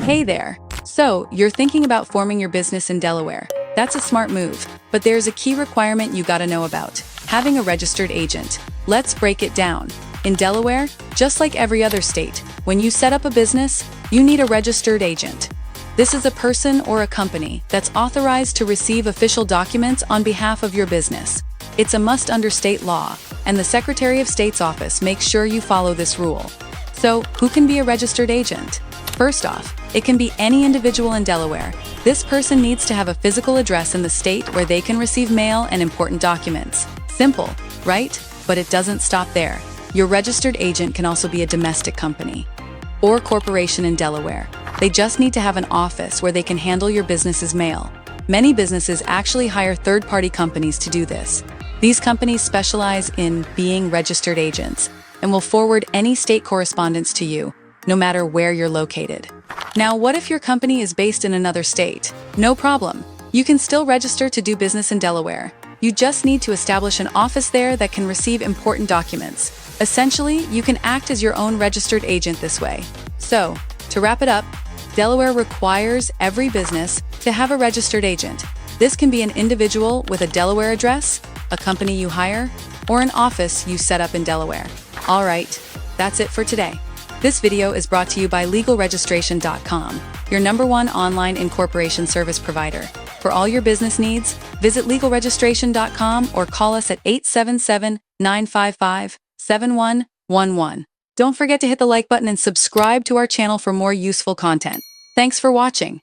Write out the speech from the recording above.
Hey there! So, you're thinking about forming your business in Delaware. That's a smart move, but there's a key requirement you gotta know about: having a registered agent. Let's break it down. In Delaware, just like every other state, when you set up a business, you need a registered agent. This is a person or a company that's authorized to receive official documents on behalf of your business. It's a must under state law, and the Secretary of State's office makes sure you follow this rule. So, who can be a registered agent? First off, it can be any individual in Delaware. This person needs to have a physical address in the state where they can receive mail and important documents. Simple, right? But it doesn't stop there. Your registered agent can also be a domestic company or corporation in Delaware. They just need to have an office where they can handle your business's mail. Many businesses actually hire third-party companies to do this. These companies specialize in being registered agents and will forward any state correspondence to you, no matter where you're located. Now, what if your company is based in another state? No problem. You can still register to do business in Delaware. You just need to establish an office there that can receive important documents. Essentially, you can act as your own registered agent this way. So, to wrap it up, Delaware requires every business to have a registered agent. This can be an individual with a Delaware address, a company you hire, or an office you set up in Delaware. All right, that's it for today. This video is brought to you by LegalRegistration.com, your #1 online incorporation service provider. For all your business needs, visit LegalRegistration.com or call us at 877-955-7111. Don't forget to hit the like button and subscribe to our channel for more useful content. Thanks for watching.